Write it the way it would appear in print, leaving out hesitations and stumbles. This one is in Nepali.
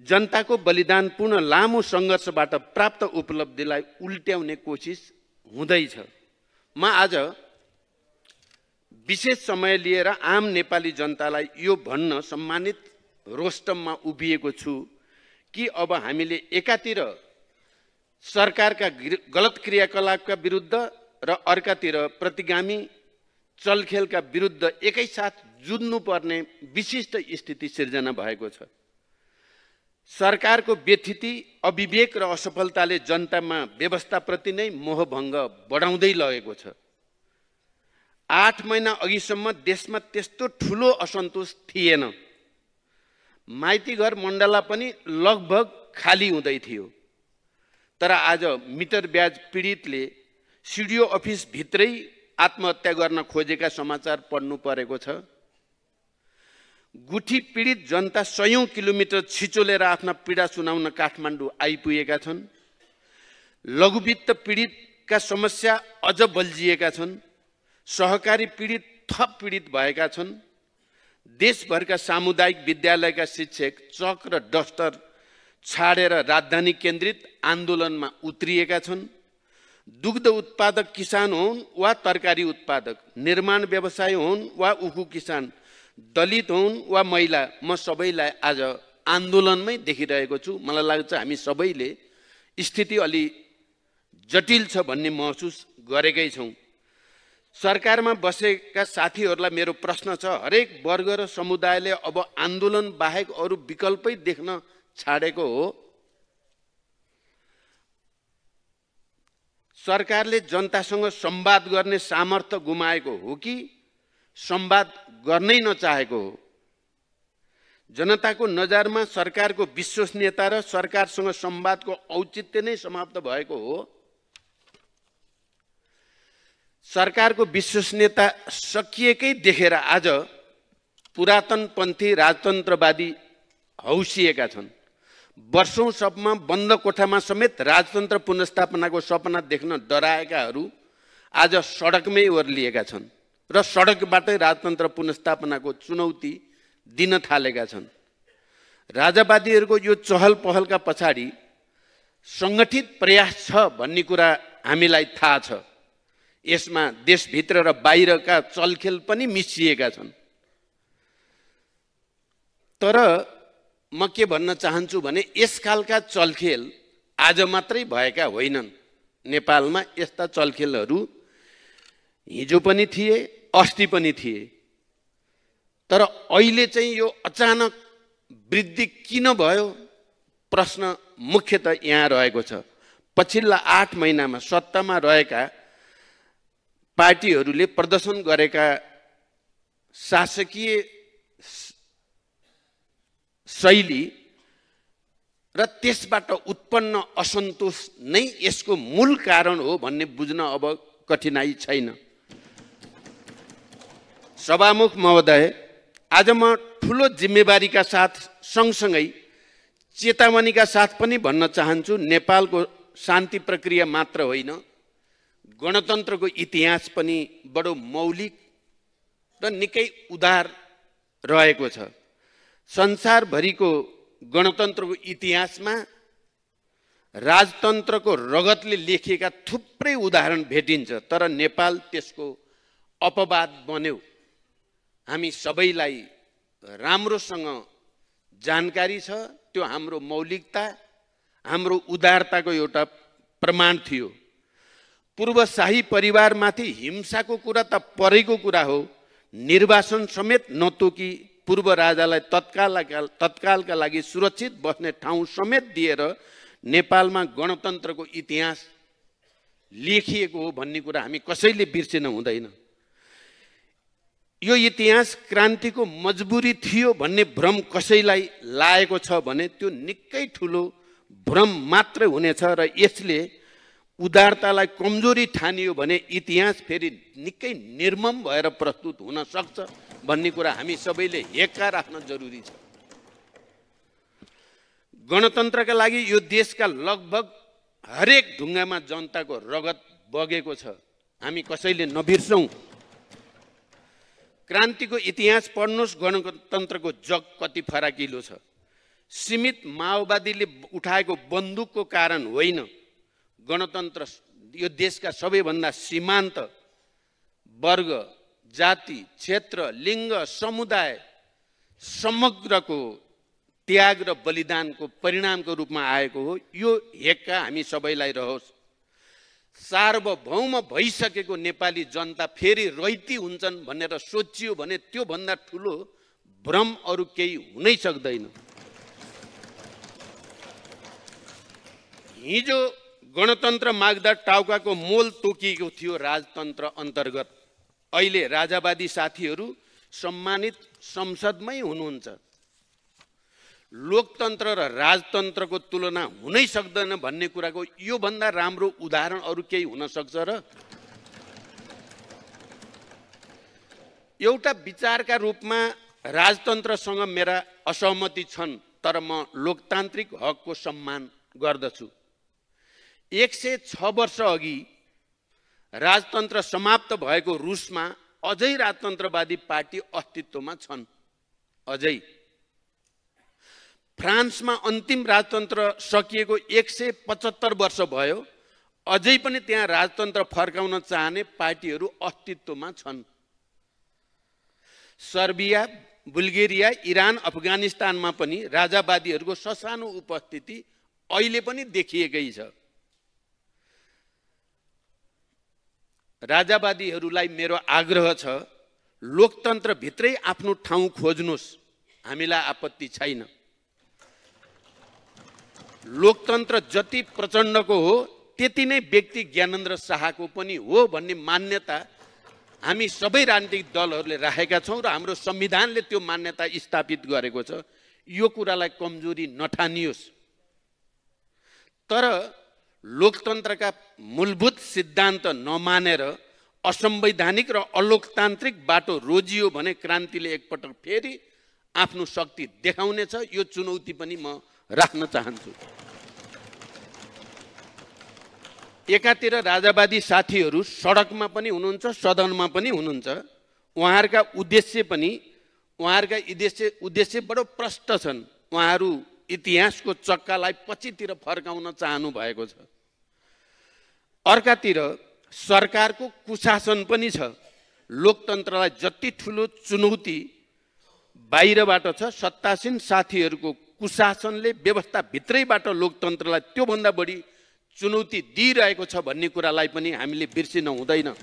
जनताको बलिदानपूर्ण लामो सङ्घर्षबाट प्राप्त उपलब्धिलाई उल्ट्याउने कोसिस हुँदैछ। म आज विशेष समय लिएर आम नेपाली जनतालाई यो भन्न सम्मानित रोस्टममा उभिएको छु कि अब हामीले एकातिर सरकारका गलत क्रियाकलापका विरुद्ध र अर्कातिर प्रतिगामी चलखेलका विरुद्ध एकैसाथ जुझ्नुपर्ने विशिष्ट स्थिति सिर्जना भएको छ। सरकारको व्यथिति, अविवेक र असफलताले जनतामा व्यवस्थाप्रति नै मोहभङ्ग बढाउँदै लगेको छ। 8 महिना अघिसम्म देशमा त्यस्तो ठुलो असन्तोष थिएन। माइतीघर मण्डला पनि लगभग खाली हुँदै थियो। तर आज मिटर ब्याज पीडितले सिडिओ अफिस भित्रै आत्महत्या गर्न खोजेका समाचार पढ्नु परेको छ। गुठी पीडित जनता 100 किलोमिटर छिचोलेर आफ्ना पीडा सुनाउन काठमाडौँ आइपुगेका छन्। लघुवित्त पीडितका समस्या अझ बल्झिएका छन्। सहकारी पीडित थप पीडित भएका छन्। देशभरका सामुदायिक विद्यालयका शिक्षक चक र डस्टर छाडेर राजधानी केन्द्रित आन्दोलनमा उत्रिएका छन्। दुग्ध उत्पादक किसान हुन् वा तरकारी उत्पादक, निर्माण व्यवसाय हुन् वा उखु किसान, दलित हुन् वा महिला, म सबैलाई आज आन्दोलनमै देखिरहेको छु। मलाई लाग्छ हामी सबैले स्थिति अलि जटिल छ भन्ने महसुस गरेकै छौँ। सरकारमा बसेका साथीहरूलाई मेरो प्रश्न छ, हरेक वर्ग र समुदायले अब आन्दोलन बाहेक अरू विकल्पै देख्न छाडेको हो? सरकारले जनतासँग संवाद गर्ने सामर्थ्य गुमाएको हो कि संवाद गर्नै नचाहेको हो? जनताको नजरमा सरकारको विश्वसनीयता र सरकारसँग संवादको औचित्य नै समाप्त भएको हो? सरकारको विश्वसनीयता सकिएकै देखेर आज पुरातनपन्थी राजतन्त्रवादी हौसिएका छन्। वर्षौंसम्म बन्द कोठामा समेत राजतन्त्र पुनर्स्थापनाको सपना देख्न डराएकाहरू आज सडकमै ओर्लिएका छन् र सडकबाटै राजतन्त्र पुनर्स्थापनाको चुनौती दिन थालेका छन्। राजावादीहरूको यो चहल पहलका पछाडि सङ्गठित प्रयास छ भन्ने कुरा हामीलाई थाहा छ। यसमा देशभित्र र बाहिरका चलखेल पनि मिसिएका छन्। तर म के भन्न चाहन्छु भने यसकालका चलखेल आज मात्रै भएका होइनन्। नेपालमा यस्ता चलखेलहरू हिजो पनि थिए, अस्ति पनि थिए। तर अहिले चाहिँ यो अचानक वृद्धि किन भयो? प्रश्न मुख्यतः यहाँ रहेको छ। पछिल्ला 8 महिनामा सत्तामा रहेका पार्टीहरूले प्रदर्शन गरेका शासकीय शैली र त्यसबाट उत्पन्न असन्तोष नै यसको मूल कारण हो भन्ने बुझ्न अब कठिनाई छैन। सभामुख महोदय, आज म ठुलो जिम्मेवारीका साथ सँगसँगै चेतावनीका साथ पनि भन्न चाहन्छु, नेपालको शान्ति प्रक्रिया मात्र होइन, गणतन्त्रको इतिहास पनि बडो मौलिक र निकै उदार रहेको छ। संसारभरिको गणतन्त्रको इतिहासमा राजतन्त्रको रगतले लेखिएका थुप्रै उदाहरण भेटिन्छ। तर नेपाल त्यसको अपवाद बन्यो। हामी सबैलाई राम्रोसँग जानकारी छ। त्यो हाम्रो मौलिकता, हाम्रो उदारताको एउटा प्रमाण थियो। पूर्व शाही परिवारमाथि हिंसाको कुरा त परेको कुरा हो। निर्वासन समेत नतोकी पूर्व राजालाई तत्कालका लागि सुरक्षित बस्ने ठाउँ समेत दिएर नेपालमा गणतन्त्रको इतिहास लेखिएको हो भन्ने कुरा हामी कसैले बिर्सिन हुँदैन। यो इतिहास क्रान्तिको मजबुरी थियो भन्ने भ्रम कसैलाई लागेको छ भने त्यो निकै ठुलो भ्रम मात्रै हुनेछ र यसले उदारतालाई कमजोरी ठानियो भने इतिहास फेरि निकै निर्मम भएर प्रस्तुत हुन सक्छ भन्ने कुरा हामी सबैले हेक्का राख्न जरुरी छ। गणतन्त्रका लागि यो देशका लगभग हरेक ढुङ्गामा जनताको रगत बगेको छ। हामी कसैले नबिर्सौँ। क्रान्तिको इतिहास पढ्नुहोस्, गणतन्त्रको जग कति फराकिलो छ। सीमित माओवादीले उठाएको बन्दुकको कारण होइन। गणतन्त्र यो देशका सबैभन्दा सीमान्त वर्ग, जाति, क्षेत्र, लिङ्ग, समुदाय समग्रको त्याग र बलिदानको परिणामको रूपमा आएको हो। यो हेक्का हामी सबैलाई रहोस्। सार्वभौम भइसकेको नेपाली जनता फेरि रैती हुन्छन् भनेर सोचियो भने त्यो भन्दा ठुलो भ्रम अरू केही हुनै सक्दैन। हिजो गणतन्त्र माग्दा टाउकाको मोल तोकिएको थियो राजतन्त्र अन्तर्गत। अहिले राजावादी साथीहरू सम्मानित संसदमै हुनुहुन्छ। लोकतन्त्र र राजतन्त्रको तुलना हुनै सक्दैन भन्ने कुराको यो भन्दा राम्रो उदाहरण अरू केही हुन सक्छ र? एउटा विचारका रूपमा राजतन्त्रसँग मेरा असहमति छन्, तर म लोकतान्त्रिक हकको सम्मान गर्दछु। 106 वर्ष अघि राजतन्त्र समाप्त भएको रुसमा अझै राजतन्त्रवादी पार्टी अस्तित्वमा छन्। अझै फ्रान्समा अन्तिम राजतन्त्र सकिएको 175 वर्ष भयो, अझै पनि त्यहाँ राजतन्त्र फर्काउन चाहने पार्टीहरू अस्तित्वमा छन्। सर्बिया, बुल्गेरिया, इरान, अफगानिस्तानमा पनि राजावादीहरूको ससानो उपस्थिति अहिले पनि देखिएकै छ। राजावादीहरूलाई मेरो आग्रह छ, लोकतन्त्रभित्रै आफ्नो ठाउँ खोज्नुहोस्, हामीलाई आपत्ति छैन। लोकतन्त्र जति प्रचण्डको हो त्यति नै व्यक्ति ज्ञानेन्द्र शाहको पनि हो भन्ने मान्यता हामी सबै राजनीतिक दलहरूले राखेका छौँ र हाम्रो संविधानले त्यो मान्यता स्थापित गरेको छ। यो कुरालाई कमजोरी नठानियोस्। तर लोकतन्त्रका मूलभूत सिद्धान्त नमानेर असंवैधानिक र अलोकतान्त्रिक बाटो रोजियो भने क्रान्तिले एकपटक फेरि आफ्नो शक्ति देखाउनेछ। यो चुनौती पनि म राख्न चाहन्छु। एकातिर राजावादी साथीहरू सडकमा पनि हुनुहुन्छ, सदनमा पनि हुनुहुन्छ। उहाँहरूका उद्देश्य बडो प्रष्ट छन्। उहाँहरू इतिहासको चक्कालाई पछितिर फर्काउन चाहनु भएको छ। अर्कातिर सरकारको कुशासन पनि छ। लोकतन्त्रलाई जति ठुलो चुनौती बाहिरबाट छ, सत्तासीन साथीहरूको कुशासनले व्यवस्थाभित्रैबाट लोकतन्त्रलाई त्योभन्दा बढी चुनौती दिइरहेको छ भन्ने कुरालाई पनि हामीले बिर्सिन हुँदैन।